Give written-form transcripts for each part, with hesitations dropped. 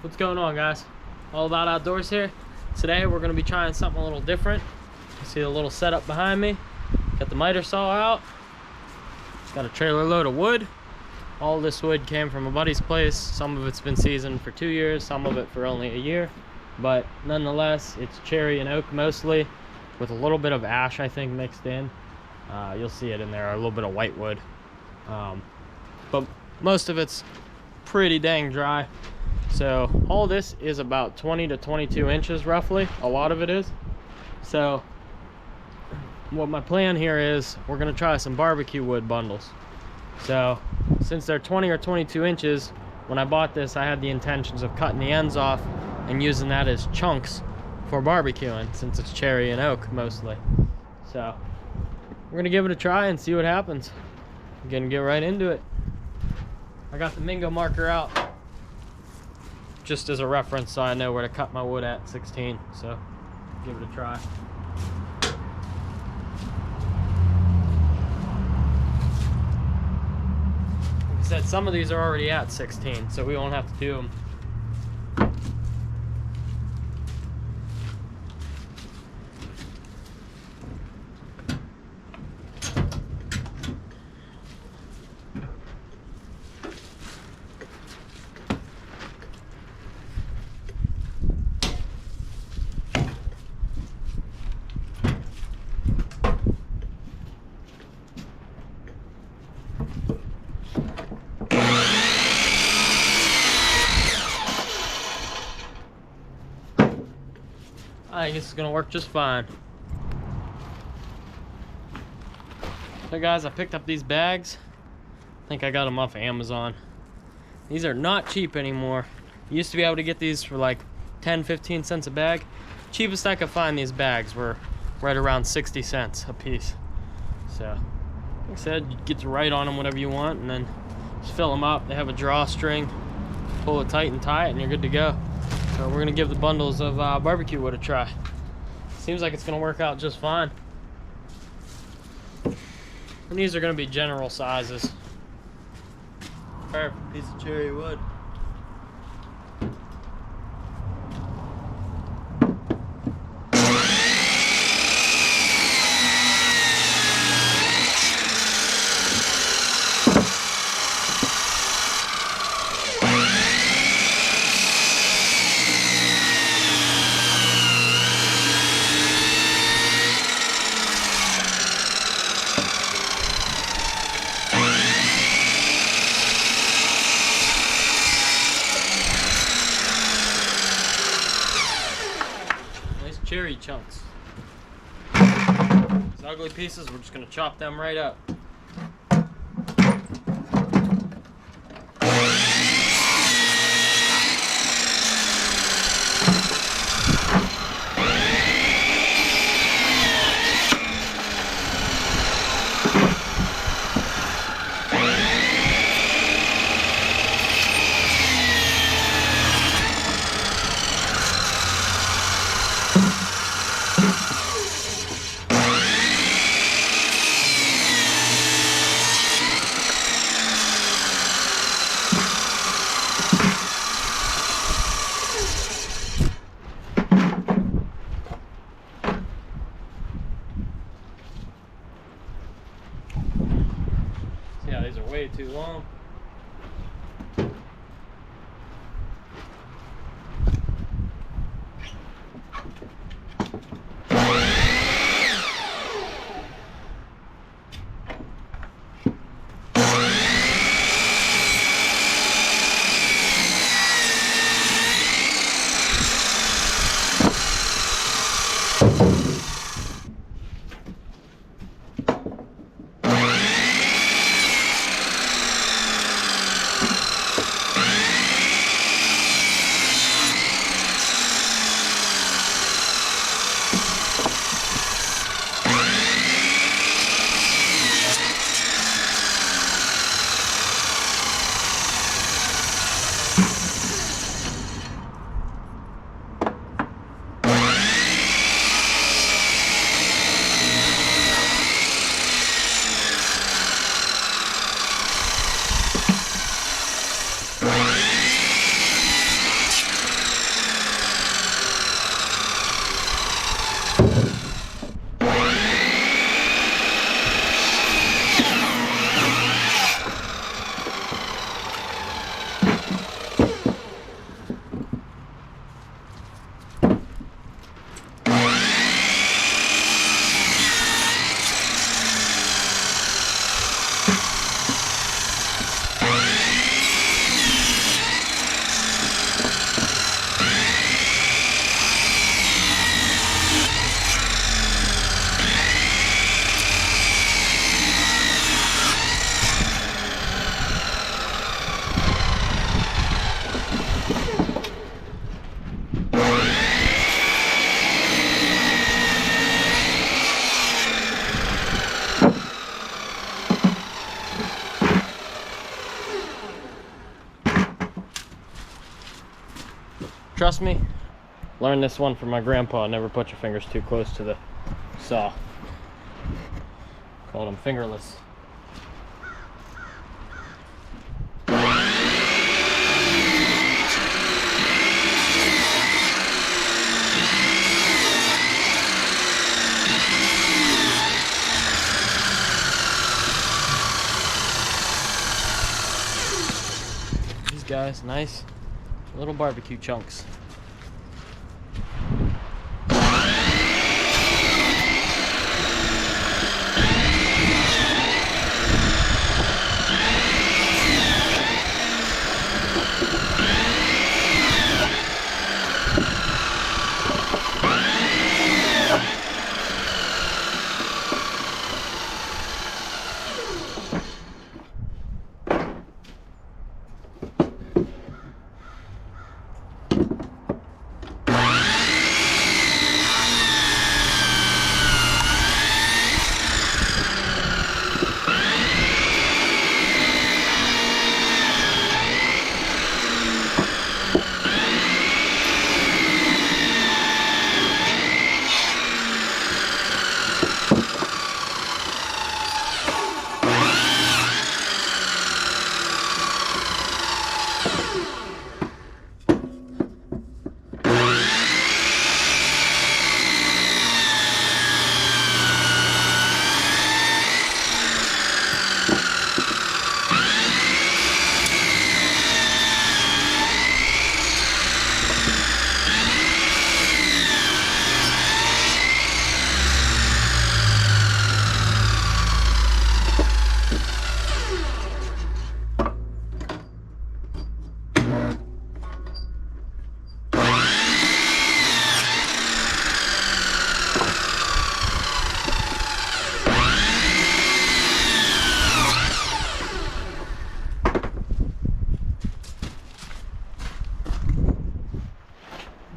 What's going on, guys? All About Outdoors here. Today we're going to be trying something a little different. You see the little setup behind me. Got the miter saw out. Got a trailer load of wood. All this wood came from a buddy's place. Some of it's been seasoned for 2 years, some of it for only a year. But nonetheless, it's cherry and oak mostly, with a little bit of ash, I think, mixed in. You'll see it in there, a little bit of whitewood. But most of it's pretty dang dry. So all this is about 20 to 22 inches roughly. A lot of it is. So what my plan here is, we're gonna try some barbecue wood bundles. So since they're 20 or 22 inches, when I bought this, I had the intentions of cutting the ends off and using that as chunks for barbecuing, since it's cherry and oak mostly. So we're gonna give it a try and see what happens. I'm gonna get right into it. I got the Mingo marker out just as a reference, so I know where to cut my wood at 16. So give it a try. Like I said, some of these are already at 16, so we won't have to do them. I think this is gonna work just fine. So guys, I picked up these bags. I think I got them off of Amazon. These are not cheap anymore. You used to be able to get these for like 10-15 cents a bag. Cheapest I could find these bags were right around 60 cents a piece. So like I said, you get to write on them whatever you want, and then just fill them up. They have a drawstring, pull it tight and tie it, and you're good to go. So we're gonna give the bundles of barbecue wood a try. Seems like it's gonna work out just fine. And these are gonna be general sizes. Perfect piece of cherry wood. Cherry chunks. These ugly pieces, we're just gonna chop them right up. Yeah, these are way too long. Trust me, learned this one from my grandpa. Never put your fingers too close to the saw. Called them fingerless. These guys, nice little barbecue chunks.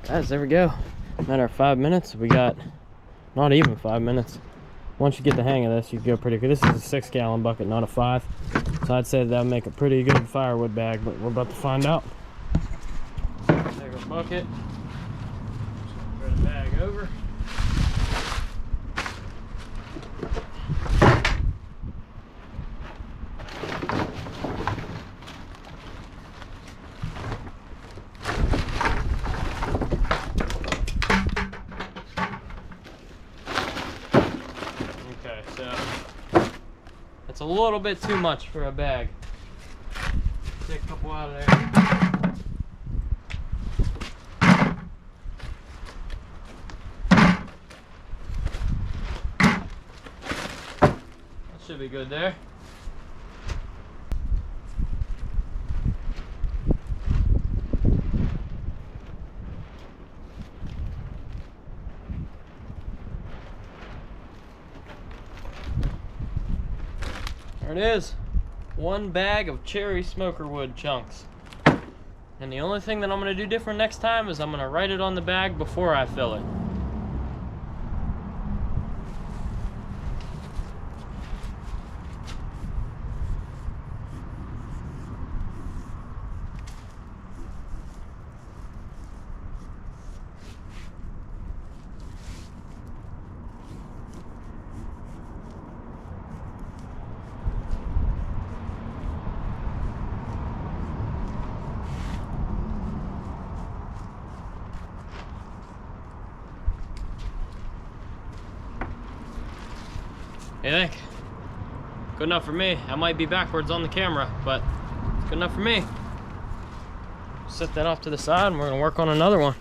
Guys, there we go. Matter of 5 minutes. We got not even 5 minutes. Once you get the hang of this, you go pretty good. This is a 6-gallon bucket, not a 5. So I'd say that'll make a pretty good firewood bag, but we're about to find out. Take a bucket. Throw the bag over. It's a little bit too much for a bag. Take a couple out of there. That should be good there. There it is. 1 bag of cherry smoker wood chunks. And the only thing that I'm going to do different next time is I'm going to write it on the bag before I fill it. You think? Good enough for me. I might be backwards on the camera, but it's good enough for me. Set that off to the side and we're gonna work on another one.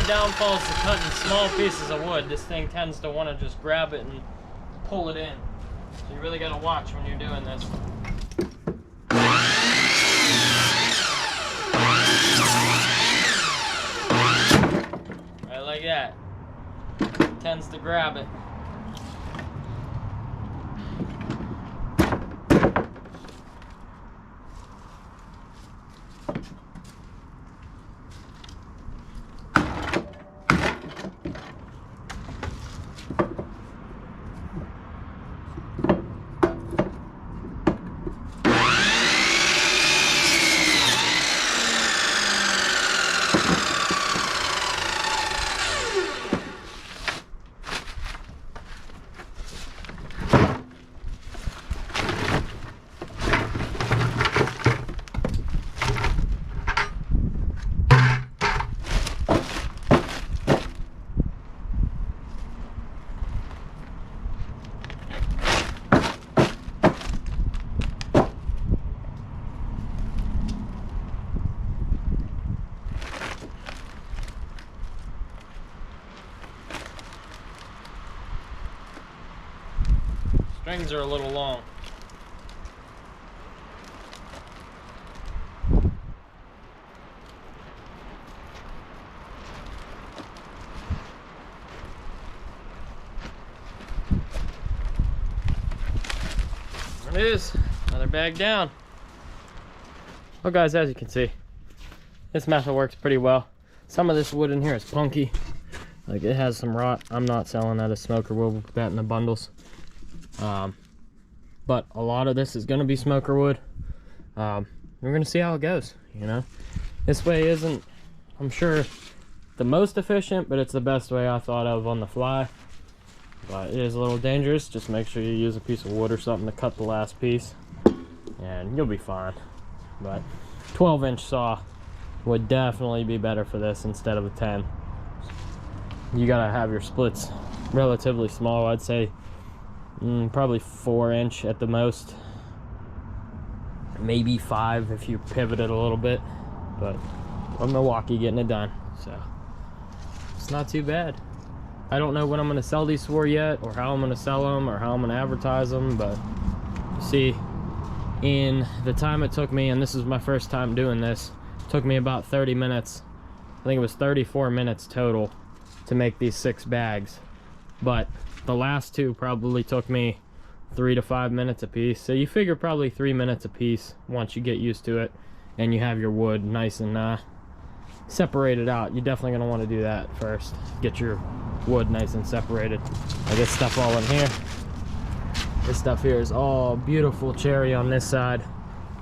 downfalls to cutting small pieces of wood. This thing tends to want to just grab it and pull it in. So you really got to watch when you're doing this. Right like that. It tends to grab it. Strings are a little long. There it is, another bag down. Well guys, as you can see, this method works pretty well. Some of this wood in here is punky, like it has some rot. I'm not selling that as smoker wood. We'll put that in the bundles. But a lot of this is going to be smoker wood. We're going to see how it goes, you know. This way isn't, I'm sure, the most efficient, but it's the best way I thought of on the fly. But it is a little dangerous. Just make sure you use a piece of wood or something to cut the last piece, and you'll be fine. But 12-inch saw would definitely be better for this instead of a 10. You gotta have your splits relatively small. I'd say probably 4-inch at the most, maybe 5 if you pivot it a little bit. But I'm Milwaukee getting it done, so it's not too bad. I don't know what I'm going to sell these for yet, or how I'm going to sell them, or how I'm going to advertise them, but you see, in the time it took me, and this is my first time doing this, it took me about 30 minutes. I think it was 34 minutes total to make these 6 bags, but the last 2 probably took me 3 to 5 minutes a piece. So you figure probably 3 minutes a piece once you get used to it and you have your wood nice and separated out. You're definitely going to want to do that first. Get your wood nice and separated. I get stuff all in here. This stuff here is all beautiful cherry on this side.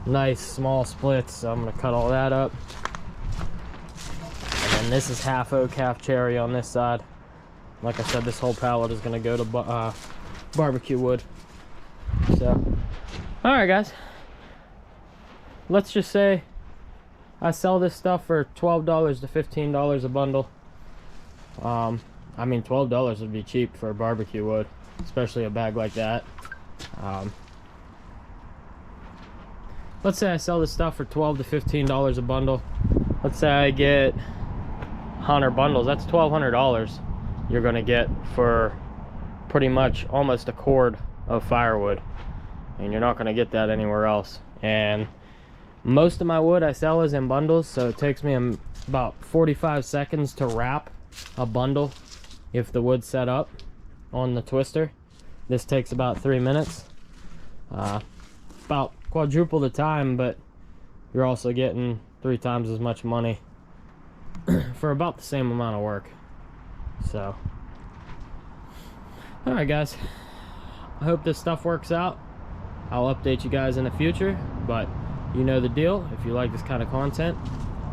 Nice small splits. So I'm going to cut all that up. And then this is half oak, half cherry on this side. Like I said, this whole pallet is going to go to barbecue wood. So, all right, guys. Let's just say I sell this stuff for $12 to $15 a bundle. I mean, $12 would be cheap for barbecue wood, especially a bag like that. Let's say I sell this stuff for $12 to $15 a bundle. Let's say I get 100 bundles. That's $1,200 you're going to get for pretty much almost a cord of firewood, and you're not going to get that anywhere else. And most of my wood I sell is in bundles, so it takes me about 45 seconds to wrap a bundle if the wood's set up on the twister. This takes about 3 minutes. About quadruple the time, but you're also getting 3 times as much money for about the same amount of work. So, all right, guys, I hope this stuff works out. I'll update you guys in the future, but you know the deal. If you like this kind of content,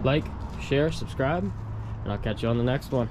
like, share, subscribe, and I'll catch you on the next one.